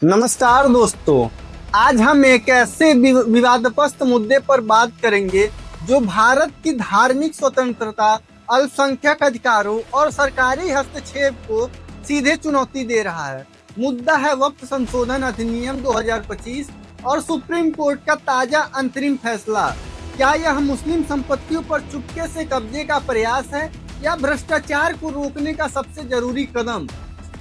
नमस्कार दोस्तों। आज हम एक ऐसे विवादास्पद मुद्दे पर बात करेंगे जो भारत की धार्मिक स्वतंत्रता, अल्पसंख्यक अधिकारों और सरकारी हस्तक्षेप को सीधे चुनौती दे रहा है। मुद्दा है वक्फ संशोधन अधिनियम 2025 और सुप्रीम कोर्ट का ताजा अंतरिम फैसला। क्या यह मुस्लिम संपत्तियों पर चुपके से कब्जे का प्रयास है या भ्रष्टाचार को रोकने का सबसे जरूरी कदम?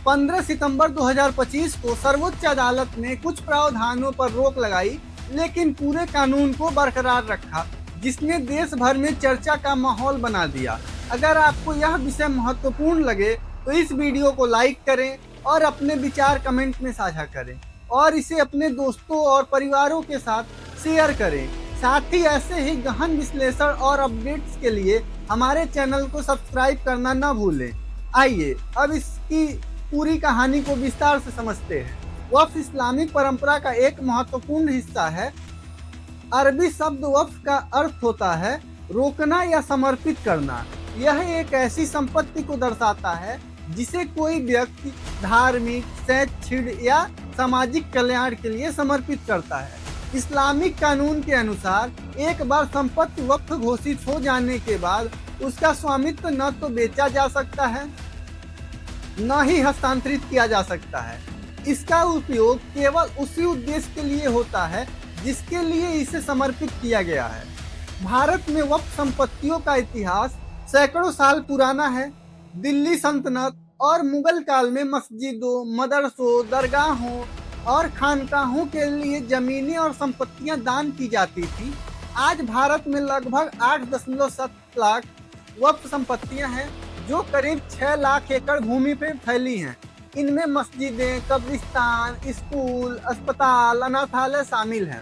15 सितंबर 2025 को सर्वोच्च अदालत ने कुछ प्रावधानों पर रोक लगाई, लेकिन पूरे कानून को बरकरार रखा, जिसने देश भर में चर्चा का माहौल बना दिया। अगर आपको यह विषय महत्वपूर्ण लगे तो इस वीडियो को लाइक करें और अपने विचार कमेंट में साझा करें और इसे अपने दोस्तों और परिवारों के साथ शेयर करें। साथ ही ऐसे ही गहन विश्लेषण और अपडेट्स के लिए हमारे चैनल को सब्सक्राइब करना न भूलें। आइए अब इसकी पूरी कहानी को विस्तार से समझते हैं। वक्फ इस्लामिक परंपरा का एक महत्वपूर्ण हिस्सा है। अरबी शब्द वक्फ का अर्थ होता है रोकना या समर्पित करना। यह एक ऐसी संपत्ति को दर्शाता है जिसे कोई व्यक्ति धार्मिक, शैक्षिक या सामाजिक कल्याण के लिए समर्पित करता है। इस्लामिक कानून के अनुसार एक बार संपत्ति वक्फ घोषित हो जाने के बाद उसका स्वामित्व न तो बेचा जा सकता है न ही हस्तांतरित किया जा सकता है। इसका उपयोग केवल उसी उद्देश्य के लिए होता है जिसके लिए इसे समर्पित किया गया है। भारत में वक्फ संपत्तियों का इतिहास सैकड़ों साल पुराना है। दिल्ली सल्तनत और मुगल काल में मस्जिदों, मदरसों, दरगाहों और खानकाहों के लिए जमीनें और संपत्तियां दान की जाती थी। आज भारत में लगभग 8.7 लाख वक्फ संपत्तियां हैं जो करीब 6 लाख एकड़ भूमि पे फैली हैं। इनमें मस्जिदें, कब्रिस्तान, स्कूल, अस्पताल, अनाथालय शामिल हैं।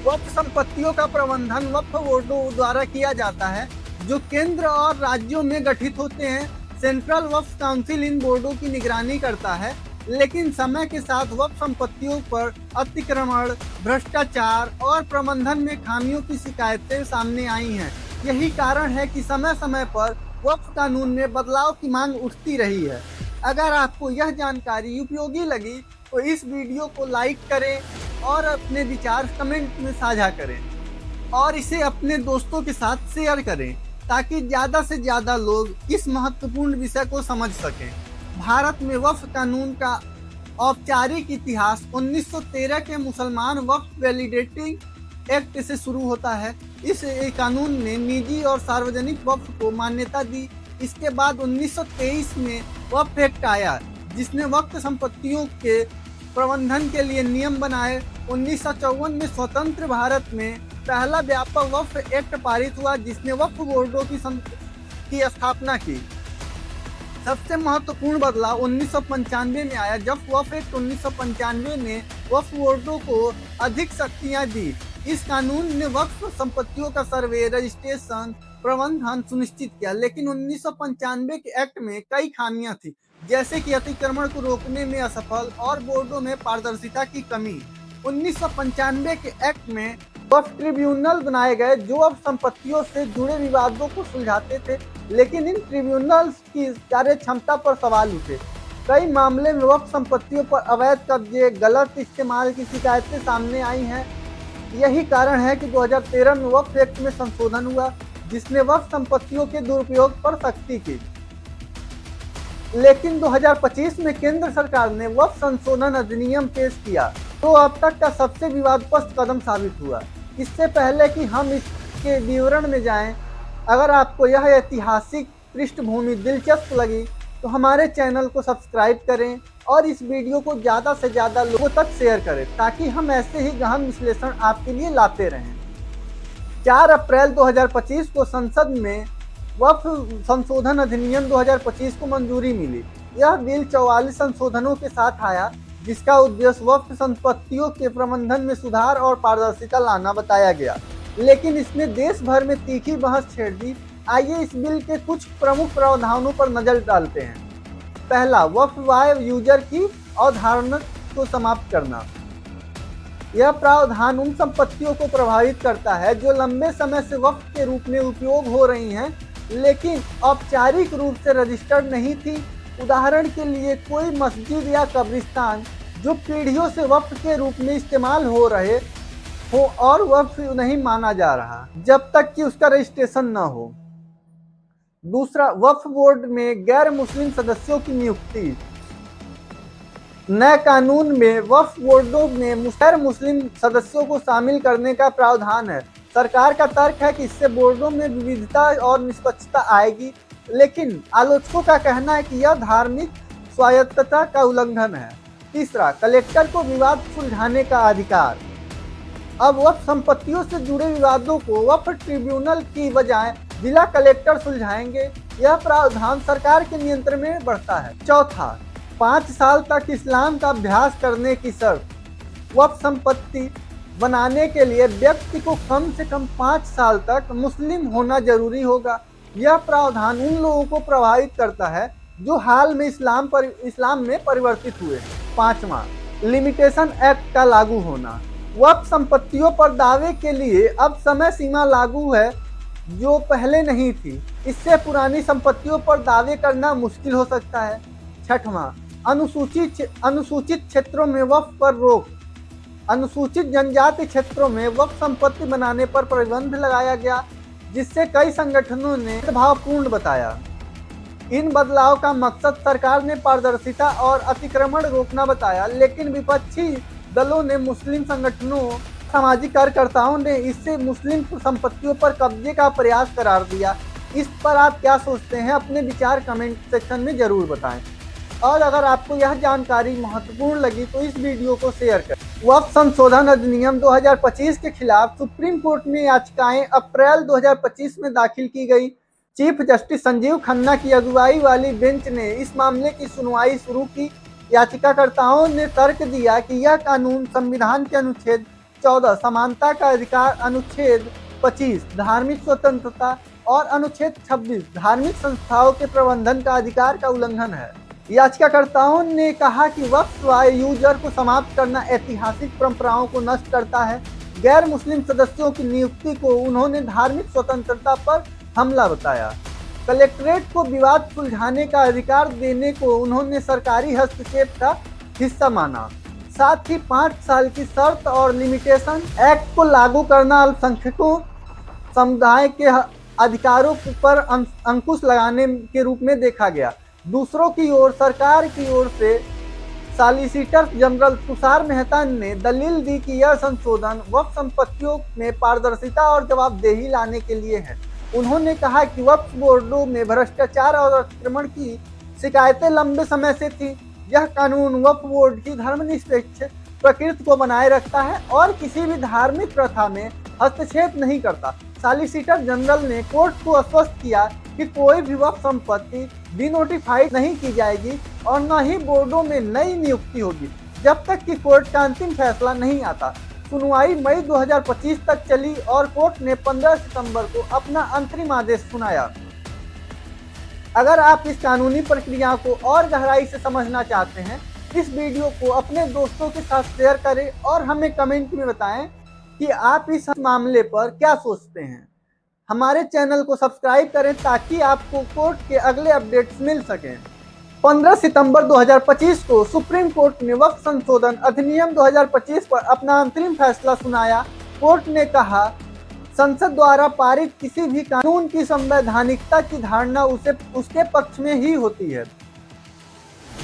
वक्फ संपत्तियों का प्रबंधन वक्फ बोर्डों द्वारा किया जाता है जो केंद्र और राज्यों में गठित होते हैं। सेंट्रल वक्फ काउंसिल इन बोर्डों की निगरानी करता है, लेकिन समय के साथ वक्फ संपत्तियों पर अतिक्रमण, भ्रष्टाचार और प्रबंधन में खामियों की शिकायतें सामने आई हैं। यही कारण है कि समय समय पर वक्फ कानून में बदलाव की मांग उठती रही है। अगर आपको यह जानकारी उपयोगी लगी तो इस वीडियो को लाइक करें और अपने विचार कमेंट में साझा करें और इसे अपने दोस्तों के साथ शेयर करें ताकि ज़्यादा से ज़्यादा लोग इस महत्वपूर्ण विषय को समझ सकें। भारत में वक्फ कानून का औपचारिक इतिहास 1913 के मुसलमान वक्फ वैलिडेटिंग एक्ट से शुरू होता है। इस कानून ने निजी और सार्वजनिक वक्फ को मान्यता दी। इसके बाद 1923 में वक्फ एक्ट आया जिसने वक्फ संपत्तियों के प्रबंधन के लिए नियम बनाए। 1954 में स्वतंत्र भारत में पहला व्यापक वक्फ एक्ट पारित हुआ जिसने वक्फ बोर्डों की स्थापना की। सबसे महत्वपूर्ण बदलाव 1995 में आया जब वक्फ एक्ट 1995 ने वक्फ बोर्डों को अधिक शक्तियां दी। इस कानून ने वक्फ संपत्तियों का सर्वे, रजिस्ट्रेशन, प्रबंधन सुनिश्चित किया, लेकिन 1995 के एक्ट में कई खामियां थी, जैसे कि अतिक्रमण को रोकने में असफल और बोर्डों में पारदर्शिता की कमी। 1995 के एक्ट में वक्फ ट्रिब्यूनल बनाए गए जो अब संपत्तियों से जुड़े विवादों को सुलझाते थे, लेकिन इन ट्रिब्यूनल्स की कार्य क्षमता पर सवाल उठे। कई मामले में वक्फ संपत्तियों पर अवैध कब्जे, गलत इस्तेमाल की शिकायतें सामने आई हैं। यही कारण है कि 2013 में वक्फ एक्ट में संशोधन हुआ जिसने वक्फ संपत्तियों के दुरुपयोग पर सख्ती की। लेकिन 2025 में केंद्र सरकार ने वक्फ संशोधन अधिनियम पेश किया तो अब तक का सबसे विवादास्पद कदम साबित हुआ। इससे पहले कि हम इसके विवरण में जाएं, अगर आपको यह ऐतिहासिक पृष्ठभूमि दिलचस्प लगी तो हमारे चैनल को सब्सक्राइब करें और इस वीडियो को ज़्यादा से ज़्यादा लोगों तक शेयर करें ताकि हम ऐसे ही गहन विश्लेषण आपके लिए लाते रहें। 4 अप्रैल 2025 को संसद में वक्फ संशोधन अधिनियम 2025 को मंजूरी मिली। यह बिल 44 संशोधनों के साथ आया जिसका उद्देश्य वक्फ संपत्तियों के प्रबंधन में सुधार और पारदर्शिता लाना बताया गया, लेकिन इसने देश भर में तीखी बहस छेड़ दी। आइए इस बिल के कुछ प्रमुख प्रावधानों पर नजर डालते हैं। पहला, वक्फ बाय यूजर की अवधारणा को समाप्त करना। यह प्रावधान उन संपत्तियों को प्रभावित करता है जो लंबे समय से वक्फ के रूप में उपयोग हो रही हैं लेकिन औपचारिक रूप से रजिस्टर्ड नहीं थी। उदाहरण के लिए कोई मस्जिद या कब्रिस्तान जो पीढ़ियों से वक्फ के रूप में इस्तेमाल हो रहे हो और वक्फ नहीं माना जा रहा जब तक कि उसका रजिस्ट्रेशन न हो। दूसरा, वक्फ बोर्ड में गैर मुस्लिम सदस्यों की नियुक्ति। नए कानून में वक्फ बोर्डों में गैर मुस्लिम सदस्यों को शामिल करने का प्रावधान है। सरकार का तर्क है कि इससे बोर्डों में विविधता और निष्पक्षता आएगी, लेकिन आलोचकों का कहना है कि यह धार्मिक स्वायत्तता का उल्लंघन है। तीसरा, कलेक्टर को विवाद सुलझाने का अधिकार। अब वक्फ संपत्तियों से जुड़े विवादों को वक्फ ट्रिब्यूनल की बजाय जिला कलेक्टर सुलझाएंगे। यह प्रावधान सरकार के नियंत्रण में बढ़ता है। चौथा, 5 साल तक इस्लाम का अभ्यास करने की शर्त। वक्फ संपत्ति बनाने के लिए व्यक्ति को कम से कम 5 साल तक मुस्लिम होना जरूरी होगा। यह प्रावधान उन लोगों को प्रभावित करता है जो हाल में इस्लाम में परिवर्तित हुए हैं। पांचवा, लिमिटेशन एक्ट का लागू होना। वक्फ संपत्तियों पर दावे के लिए अब समय सीमा लागू है जो पहले नहीं थी। इससे पुरानी संपत्तियों पर दावे करना मुश्किल हो सकता है। छठवां, अनुसूचित क्षेत्रों में वक्फ पर रोक। अनुसूचित जनजाति क्षेत्रों में वक्फ संपत्ति बनाने पर प्रतिबंध लगाया गया, जिससे कई संगठनों ने भेदभावपूर्ण बताया। इन बदलाव का मकसद सरकार ने पारदर्शिता और अतिक्रमण रोकना बताया, लेकिन विपक्षी दलों ने, मुस्लिम संगठनों, सामाजिक कार्यकर्ताओं ने इससे मुस्लिम संपत्तियों पर कब्जे का प्रयास करार दिया। इस पर आप क्या सोचते हैं? अपने विचार कमेंट सेक्शन में जरूर बताएं। और अगर आपको यह जानकारी महत्वपूर्ण लगी तो इस वीडियो को शेयर करें। वक्फ संशोधन अधिनियम 2025 के खिलाफ सुप्रीम कोर्ट में याचिकाएं अप्रैल 2025 में दाखिल की गई। चीफ जस्टिस संजीव खन्ना की अगुवाई वाली बेंच ने इस मामले की सुनवाई शुरू की। याचिकाकर्ताओं ने तर्क दिया कि यह कानून संविधान के अनुच्छेद 14 समानता का अधिकार, अनुच्छेद 25 धार्मिक स्वतंत्रता और अनुच्छेद 26 धार्मिक संस्थाओं के प्रबंधन का अधिकार का उल्लंघन है। याचिकाकर्ताओं ने कहा कि वक्फ यूजर को समाप्त करना ऐतिहासिक परंपराओं को नष्ट करता है। गैर मुस्लिम सदस्यों की नियुक्ति को उन्होंने धार्मिक स्वतंत्रता पर हमला बताया। कलेक्ट्रेट को विवाद सुलझाने का अधिकार देने को उन्होंने सरकारी हस्तक्षेप का हिस्सा माना। साथ ही 5 साल की शर्त और लिमिटेशन एक्ट को लागू करना अल्पसंख्यकों समुदाय के अधिकारों पर अंकुश लगाने के रूप में देखा गया। दूसरों की ओर सरकार की ओर से सॉलिसिटर जनरल तुषार मेहता ने दलील दी कि यह संशोधन वक्फ संपत्तियों में पारदर्शिता और जवाबदेही लाने के लिए है। उन्होंने कहा कि वक्फ बोर्डों में भ्रष्टाचार और अतिक्रमण की शिकायतें लंबे समय से थी। यह कानून वक्फ बोर्ड की धर्मनिरपेक्ष प्रकृति को बनाए रखता है और किसी भी धार्मिक प्रथा में हस्तक्षेप नहीं करता। सॉलिसिटर जनरल ने कोर्ट को आश्वस्त किया कि कोई भी वक्फ संपत्ति डिनोटिफाइड नहीं की जाएगी और न ही बोर्डों में नई नियुक्ति होगी जब तक कि कोर्ट का अंतिम फैसला नहीं आता। सुनवाई मई 2025 तक चली और कोर्ट ने 15 सितंबर को अपना अंतरिम आदेश सुनाया। अगर आप इस कानूनी प्रक्रिया को और गहराई से समझना चाहते हैं, इस वीडियो को अपने दोस्तों के साथ शेयर करें और हमें कमेंट में बताएं कि आप इस मामले पर क्या सोचते हैं। हमारे चैनल को सब्सक्राइब करें ताकि आपको कोर्ट के अगले अपडेट्स मिल सकें। 15 सितंबर 2025 को सुप्रीम कोर्ट ने वक्फ संशोधन अधिनियम 2025 पर अपना अंतरिम फैसला सुनाया। कोर्ट ने कहा, संसद द्वारा पारित किसी भी कानून की संवैधानिकता की धारणा उसके पक्ष में ही होती है,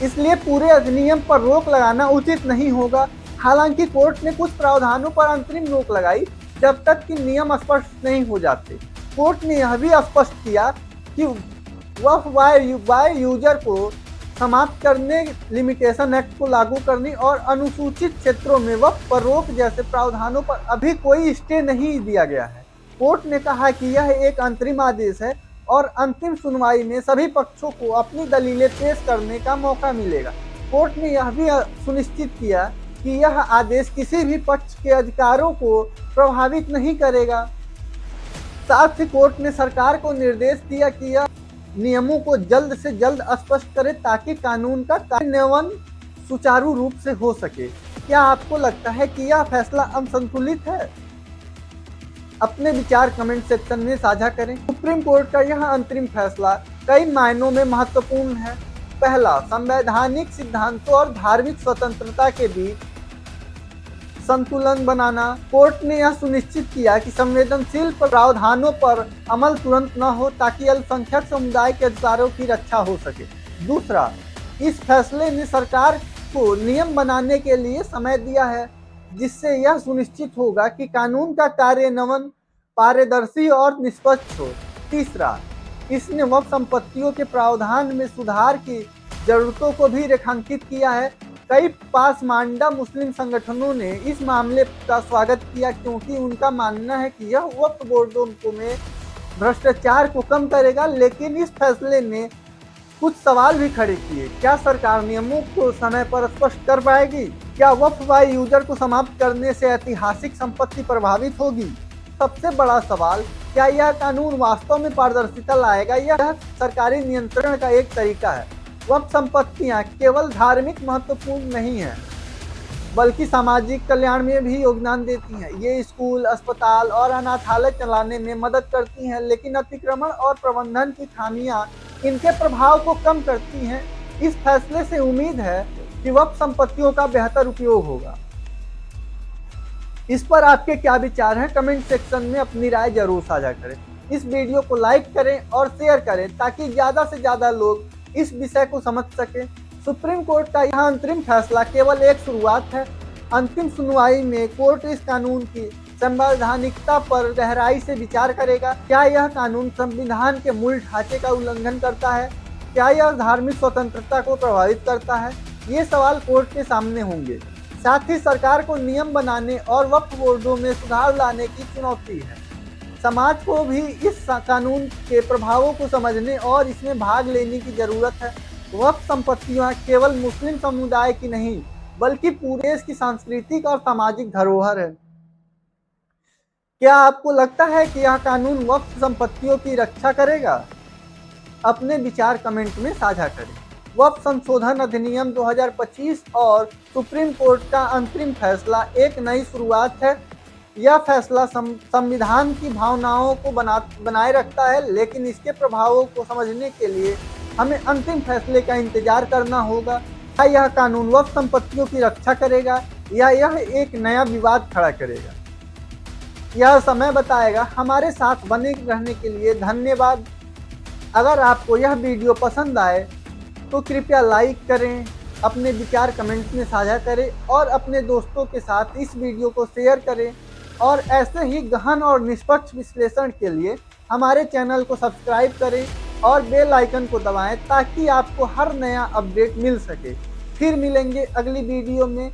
इसलिए पूरे अधिनियम पर रोक लगाना उचित नहीं होगा। हालांकि कोर्ट ने कुछ प्रावधानों पर अंतरिम रोक लगाई जब तक कि नियम स्पष्ट नहीं हो जाते। कोर्ट ने यह भी स्पष्ट किया कि वक्फ बाय यूजर को समाप्त करने, लिमिटेशन एक्ट को लागू करने और अनुसूचित क्षेत्रों में वक्फ पर रोक जैसे प्रावधानों पर अभी कोई स्टे नहीं दिया गया है। कोर्ट ने कहा कि यह एक अंतरिम आदेश है और अंतिम सुनवाई में सभी पक्षों को अपनी दलीलें पेश करने का मौका मिलेगा। कोर्ट ने यह भी सुनिश्चित किया कि यह आदेश किसी भी पक्ष के अधिकारों को प्रभावित नहीं करेगा। साथ ही कोर्ट ने सरकार को निर्देश दिया कि यह नियमों को जल्द से जल्द स्पष्ट करे ताकि कानून का कार्यान्वयन सुचारू रूप से हो सके। क्या आपको लगता है कि यह फैसला असंतुलित है? अपने विचार कमेंट सेक्शन में साझा करें। सुप्रीम कोर्ट का यह अंतरिम फैसला कई मायनों में महत्वपूर्ण है। पहला, संवैधानिक सिद्धांतों और धार्मिक स्वतंत्रता के बीच संतुलन बनाना। कोर्ट ने यह सुनिश्चित किया कि संवेदनशील प्रावधानों पर अमल तुरंत न हो ताकि अल्पसंख्यक समुदाय के अधिकारों की रक्षा हो सके। दूसरा, इस फैसले ने सरकार को नियम बनाने के लिए समय दिया है, जिससे यह सुनिश्चित होगा कि कानून का कार्यान्वयन पारदर्शी और निष्पक्ष हो। तीसरा, इसने वक्फ संपत्तियों के प्रावधान में सुधार की जरूरतों को भी रेखांकित किया है। कई पासमांडा मुस्लिम संगठनों ने इस मामले का स्वागत किया, क्योंकि उनका मानना है कि यह वक्फ बोर्डों में भ्रष्टाचार को कम करेगा। लेकिन इस फैसले ने कुछ सवाल भी खड़े किए। क्या सरकार नियमों को समय पर स्पष्ट कर पाएगी? क्या वक्फ बाय यूजर को समाप्त करने से ऐतिहासिक संपत्ति प्रभावित होगी? सबसे बड़ा सवाल, क्या यह कानून वास्तव में पारदर्शिता लाएगा? यह सरकारी नियंत्रण का एक तरीका है। वक्फ संपत्तियां केवल धार्मिक महत्वपूर्ण नहीं है, बल्कि सामाजिक कल्याण में भी योगदान देती हैं। ये स्कूल, अस्पताल और अनाथालय चलाने में मदद करती हैं, लेकिन अतिक्रमण और प्रबंधन की खामियां इनके प्रभाव को कम करती हैं। इस फैसले से उम्मीद है कि वक्फ संपत्तियों का बेहतर उपयोग होगा। इस पर आपके क्या विचार हैं? कमेंट सेक्शन में अपनी राय जरूर साझा करें। इस वीडियो को लाइक करें और शेयर करें ताकि ज़्यादा से ज़्यादा लोग इस विषय को समझ सकें। सुप्रीम कोर्ट का यह अंतरिम फैसला केवल एक शुरुआत है। अंतिम सुनवाई में कोर्ट इस कानून की संवैधानिकता पर गहराई से विचार करेगा। क्या यह कानून संविधान के मूल ढांचे का उल्लंघन करता है? क्या यह धार्मिक स्वतंत्रता को प्रभावित करता है? ये सवाल कोर्ट के सामने होंगे। साथ ही सरकार को नियम बनाने और वक्फ बोर्डों में सुधार लाने की चुनौती है। समाज को भी इस कानून के प्रभावों को समझने और इसमें भाग लेने की जरूरत है। वक्फ संपत्तियां केवल मुस्लिम समुदाय की नहीं, बल्कि पूरे देश की सांस्कृतिक और सामाजिक धरोहर है। क्या आपको लगता है कि यह कानून वक्फ संपत्तियों की रक्षा करेगा? अपने विचार कमेंट में साझा करें। वक्फ संशोधन अधिनियम 2025 और सुप्रीम कोर्ट का अंतरिम फैसला एक नई शुरुआत है। यह फैसला संविधान की भावनाओं को बनाए रखता है, लेकिन इसके प्रभावों को समझने के लिए हमें अंतिम फैसले का इंतजार करना होगा। क्या यह कानून वक्फ संपत्तियों की रक्षा करेगा या यह एक नया विवाद खड़ा करेगा? यह समय बताएगा। हमारे साथ बने रहने के लिए धन्यवाद। अगर आपको यह वीडियो पसंद आए तो कृपया लाइक करें, अपने विचार कमेंट में साझा करें और अपने दोस्तों के साथ इस वीडियो को शेयर करें। और ऐसे ही गहन और निष्पक्ष विश्लेषण के लिए हमारे चैनल को सब्सक्राइब करें और बेल आइकन को दबाएं ताकि आपको हर नया अपडेट मिल सके। फिर मिलेंगे अगली वीडियो में।